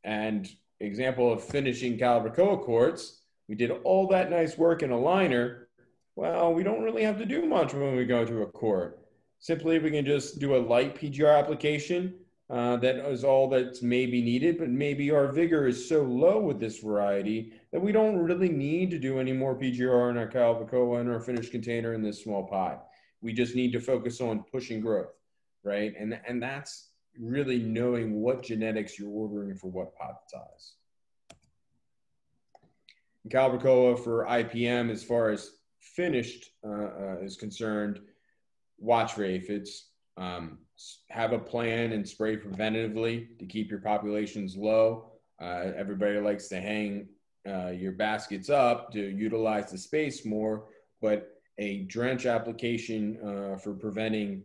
And example of finishing Calibrachoa quartz, we did all that nice work in a liner. Well, we don't really have to do much when we go to a quart. Simply, we can just do a light PGR application. That is all that's maybe needed, but maybe our vigor is so low with this variety that we don't really need to do any more PGR in our Calibrachoa in our finished container in this small pot. We just need to focus on pushing growth, right? And that's really knowing what genetics you're ordering for what pot size. In Calibrachoa for IPM, as far as finished is concerned, watch for aphids. Have a plan and spray preventatively to keep your populations low. Everybody likes to hang your baskets up to utilize the space more, but a drench application for preventing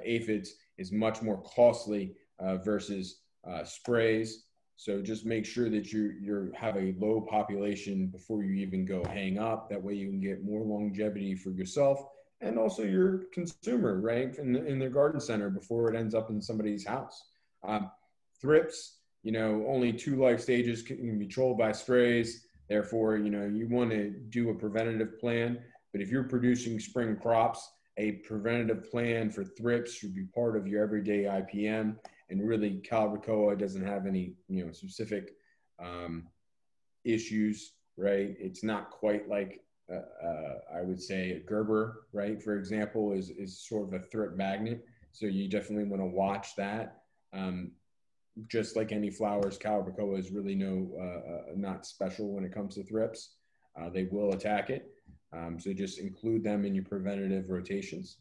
aphids is much more costly versus sprays. So just make sure that you have a low population before you even go hang up. That way you can get more longevity for yourself and also your consumer, right, in their garden center before it ends up in somebody's house. Thrips, only 2 life stages can be controlled by sprays. Therefore, you want to do a preventative plan. But if you're producing spring crops, a preventative plan for thrips should be part of your everyday IPM. And really, Calibrachoa doesn't have any, specific issues, right? It's not quite like I would say a Gerber, right, for example, is sort of a thrip magnet. So you definitely want to watch that. Just like any flowers, Calibrachoa is really not special when it comes to thrips. They will attack it. So just include them in your preventative rotations.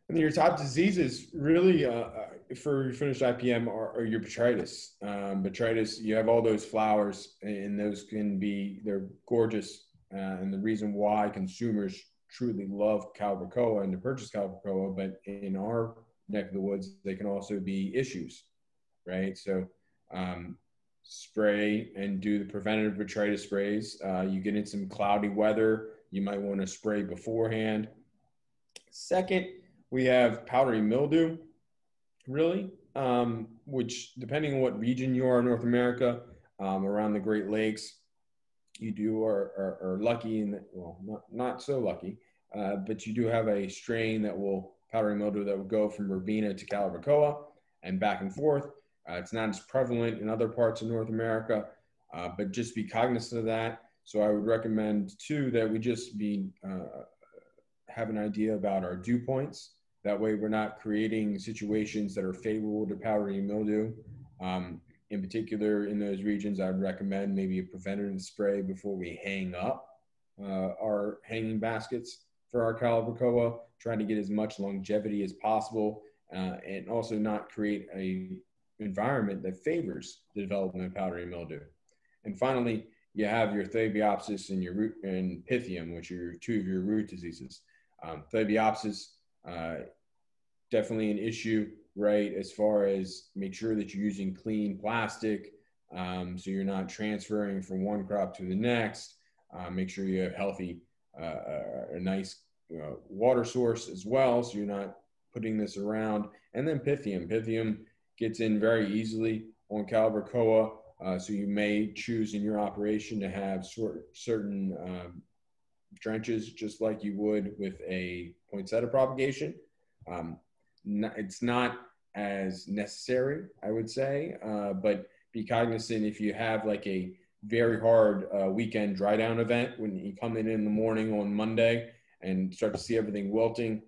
And then your top diseases really for your finished IPM are your botrytis. Botrytis, you have all those flowers and those they're gorgeous. And the reason why consumers truly love Calibrachoa and to purchase Calibrachoa, but in our neck of the woods, they can also be issues, right? So spray and do the preventative botrytis sprays. You get in some cloudy weather, you might want to spray beforehand. Second, we have powdery mildew, really, which depending on what region you are in North America, around the Great Lakes, you are lucky, not so lucky, but you do have a strain powdery mildew that will go from Verbena to Calibrachoa and back and forth. It's not as prevalent in other parts of North America, but just be cognizant of that. So I would recommend too that we just have an idea about our dew points. That way we're not creating situations that are favorable to powdery mildew. In particular, in those regions, I would recommend maybe a preventative spray before we hang up our hanging baskets for our Calibrachoa, trying to get as much longevity as possible, and also not create an environment that favors the development of powdery mildew. And finally, you have your Thabiopsis and Pythium, which are 2 of your root diseases. Thabiopsis, definitely an issue, right? As far as make sure that you're using clean plastic, so you're not transferring from one crop to the next. Make sure you have healthy, a nice water source as well, so you're not putting this around. And then Pythium. Pythium gets in very easily on Calibrachoa, so you may choose in your operation to have certain drenches, just like you would with a poinsettia propagation. It's not as necessary, I would say, but be cognizant if you have like a very hard weekend dry down event when you come in the morning on Monday and start to see everything wilting.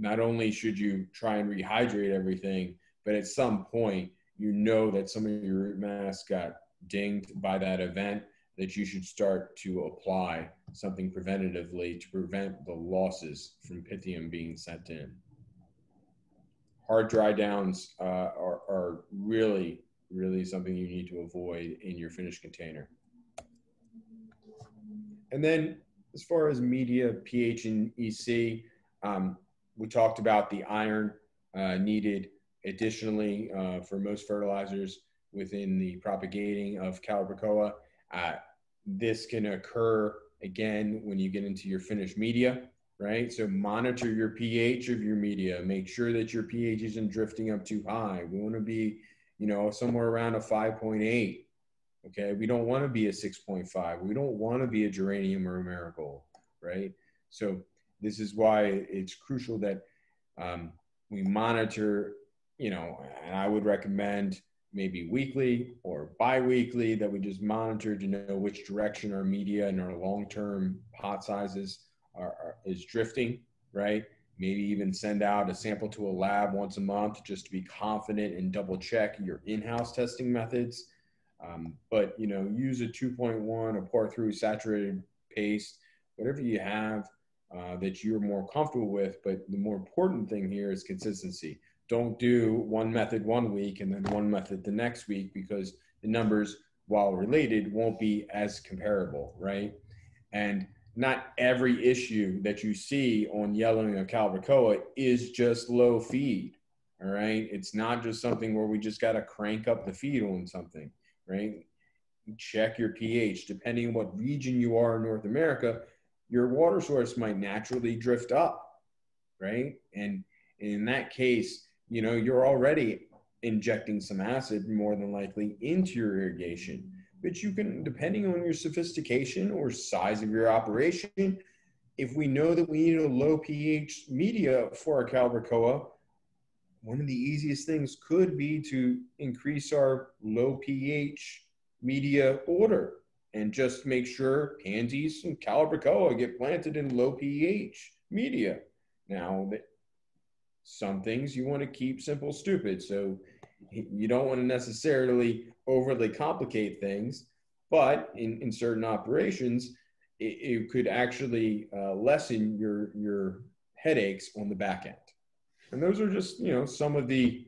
Not only should you try and rehydrate everything, but at some point, that some of your root mass got dinged by that event, that you should start to apply something preventatively to prevent the losses from Pythium being sent in. Hard dry downs are really, really something you need to avoid in your finished container. And then as far as media, pH, and EC, we talked about the iron needed additionally for most fertilizers within the propagating of Calibrachoa. This can occur again when you get into your finished media, right? So monitor your pH of your media. Make sure that your pH isn't drifting up too high. We want to be you know, somewhere around a 5.8. Okay, we don't want to be a 6.5. We don't want to be a geranium or a marigold, right? So this is why it's crucial that we monitor, you know, and I would recommend maybe weekly or bi-weekly that we just monitor to know which direction our media and our long-term pot sizes is drifting, right? Maybe even send out a sample to a lab once a month just to be confident and double check your in-house testing methods. But, you know, use a 2.1, a pour through saturated paste, whatever you have that you're more comfortable with. But the more important thing here is consistency. Don't do one method one week and then one method the next week, because the numbers, while related, won't be as comparable, right? And not every issue that you see on yellowing of Calibrachoa is just low feed, all right? It's not just something where we just got to crank up the feed on something, right? Check your pH. Depending on what region you are in North America, your water source might naturally drift up, right? And in that case, you know, you're already injecting some acid more than likely into your irrigation. But you can, depending on your sophistication or size of your operation, if we know that we need a low pH media for our Calibrachoa, one of the easiest things could be to increase our low pH media order and just make sure pansies and Calibrachoa get planted in low pH media. Now, some things you want to keep simple, stupid. So you don't want to necessarily overly complicate things, but in certain operations, it could actually lessen your headaches on the back end. And those are just, you know, some of the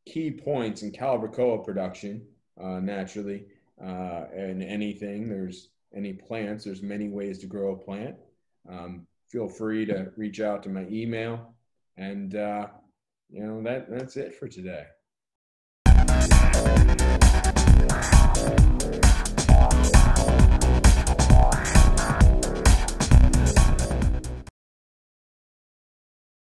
key points in Calibrachoa production, naturally. And anything, there's any plants, there's many ways to grow a plant. Feel free to reach out to my email. And, you know, that's it for today.